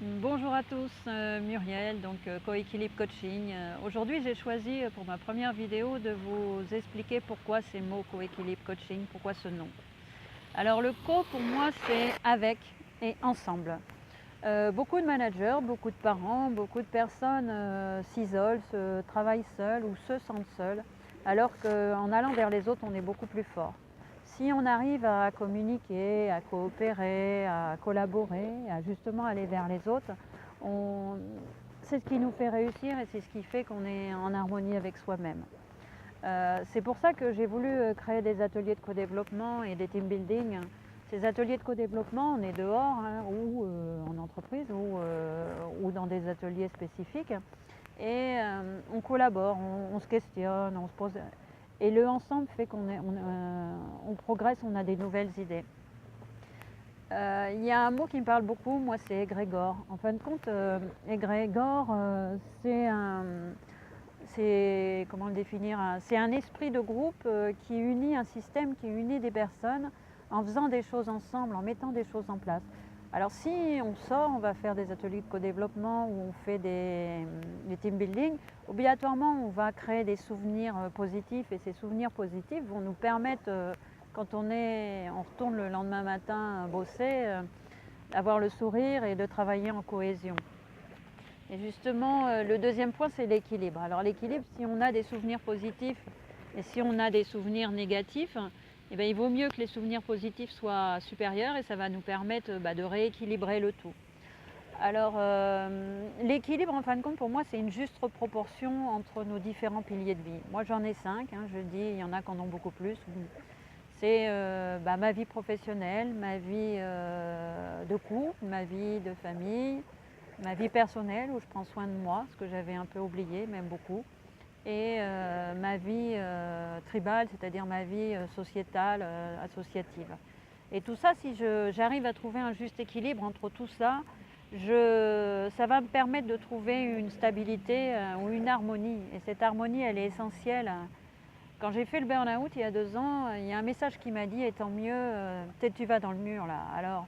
Bonjour à tous, Muriel, donc Coéquilibre Coaching. Aujourd'hui, j'ai choisi pour ma première vidéo de vous expliquer pourquoi ces mots Coéquilibre Coaching, pourquoi ce nom. Alors le co pour moi c'est avec et ensemble. Beaucoup de managers, beaucoup de parents, beaucoup de personnes s'isolent, se travaillent seuls ou se sentent seuls, alors qu'en allant vers les autres on est beaucoup plus fort. Si on arrive à communiquer, à coopérer, à collaborer, à justement aller vers les autres, c'est ce qui nous fait réussir et c'est ce qui fait qu'on est en harmonie avec soi-même. C'est pour ça que j'ai voulu créer des ateliers de co-développement et des team building. Ces ateliers de co-développement, on est dehors ou en entreprise ou dans des ateliers spécifiques et on collabore, on se questionne, on se pose. Et le ensemble fait on progresse, on a des nouvelles idées. Il y a un mot qui me parle beaucoup, moi c'est égrégore. En fin de compte, égrégore, comment le définir? C'est un esprit de groupe qui unit un système, qui unit des personnes en faisant des choses ensemble, en mettant des choses en place. Alors si on sort, on va faire des ateliers de co-développement ou on fait des team building, obligatoirement on va créer des souvenirs positifs et ces souvenirs positifs vont nous permettre, quand on retourne le lendemain matin bosser, d'avoir le sourire et de travailler en cohésion. Et justement, le deuxième point, c'est l'équilibre. Alors l'équilibre, si on a des souvenirs positifs et si on a des souvenirs négatifs, eh bien, il vaut mieux que les souvenirs positifs soient supérieurs et ça va nous permettre de rééquilibrer le tout. Alors l'équilibre, en fin de compte, pour moi, c'est une juste proportion entre nos différents piliers de vie. Moi, j'en ai 5, je dis, il y en a qui en ont beaucoup plus. C'est ma vie professionnelle, ma vie de couple, ma vie de famille, ma vie personnelle où je prends soin de moi, ce que j'avais un peu oublié, même beaucoup, et ma vie tribale, c'est-à-dire ma vie sociétale, associative. Et tout ça, si j'arrive à trouver un juste équilibre entre tout ça, ça va me permettre de trouver une stabilité ou une harmonie. Et cette harmonie, elle est essentielle. Quand j'ai fait le burn-out il y a 2 ans, il y a un message qui m'a dit, et tant mieux, peut-être tu vas dans le mur là. Alors,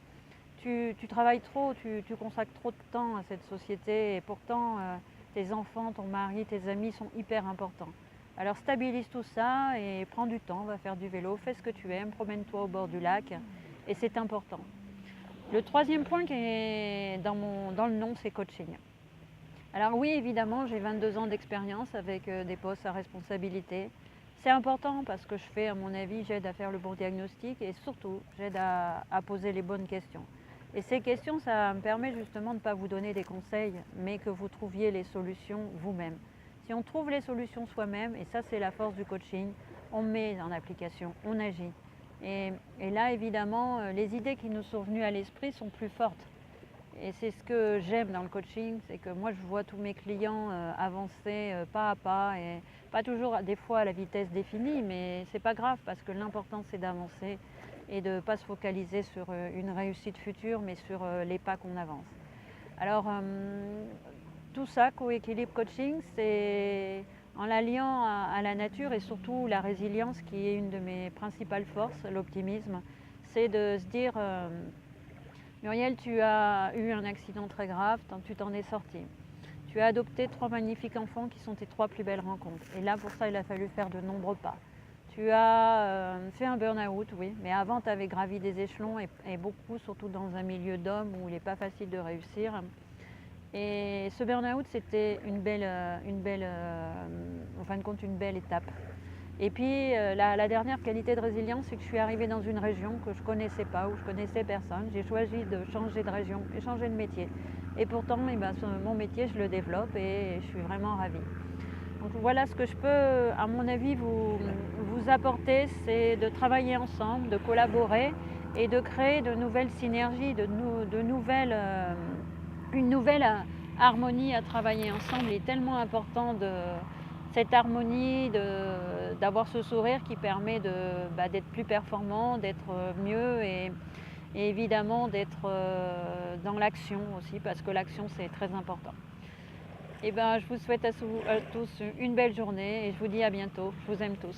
tu travailles trop, tu consacres trop de temps à cette société et pourtant tes enfants, ton mari, tes amis sont hyper importants. Alors stabilise tout ça et prends du temps, va faire du vélo, fais ce que tu aimes, promène-toi au bord du lac et c'est important. Le troisième point qui est dans le nom, c'est coaching. Alors oui, évidemment, j'ai 22 ans d'expérience avec des postes à responsabilité. C'est important parce que à mon avis, j'aide à faire le bon diagnostic et surtout, j'aide à poser les bonnes questions. Et ces questions, ça me permet justement de ne pas vous donner des conseils, mais que vous trouviez les solutions vous-même. Si on trouve les solutions soi-même, et ça c'est la force du coaching, on met en application, on agit. Et là, évidemment, les idées qui nous sont venues à l'esprit sont plus fortes. Et c'est ce que j'aime dans le coaching, c'est que moi je vois tous mes clients avancer pas à pas et pas toujours des fois à la vitesse définie, mais c'est pas grave parce que l'important c'est d'avancer et de ne pas se focaliser sur une réussite future, mais sur les pas qu'on avance. Alors tout ça, co-équilibre coaching, c'est en l'alliant à la nature et surtout la résilience qui est une de mes principales forces, l'optimisme, c'est de se dire Muriel, tu as eu un accident très grave, tu t'en es sortie. Tu as adopté 3 magnifiques enfants qui sont tes 3 plus belles rencontres. Et là, pour ça, il a fallu faire de nombreux pas. Tu as fait un burn-out, oui, mais avant, tu avais gravi des échelons et beaucoup, surtout dans un milieu d'hommes où il n'est pas facile de réussir. Et ce burn-out, c'était en fin de compte, une belle étape. Et puis la dernière qualité de résilience, c'est que je suis arrivée dans une région que je ne connaissais pas, où je connaissais personne. J'ai choisi de changer de région et changer de métier. Et pourtant, mon métier, je le développe et je suis vraiment ravie. Donc voilà ce que je peux, à mon avis, vous apporter, c'est de travailler ensemble, de collaborer et de créer de nouvelles synergies, une nouvelle harmonie à travailler ensemble. Il est tellement important cette harmonie, d'avoir ce sourire qui permet d'être plus performant, d'être mieux et évidemment d'être dans l'action aussi parce que l'action c'est très important. Et je vous souhaite à tous une belle journée et je vous dis à bientôt. Je vous aime tous.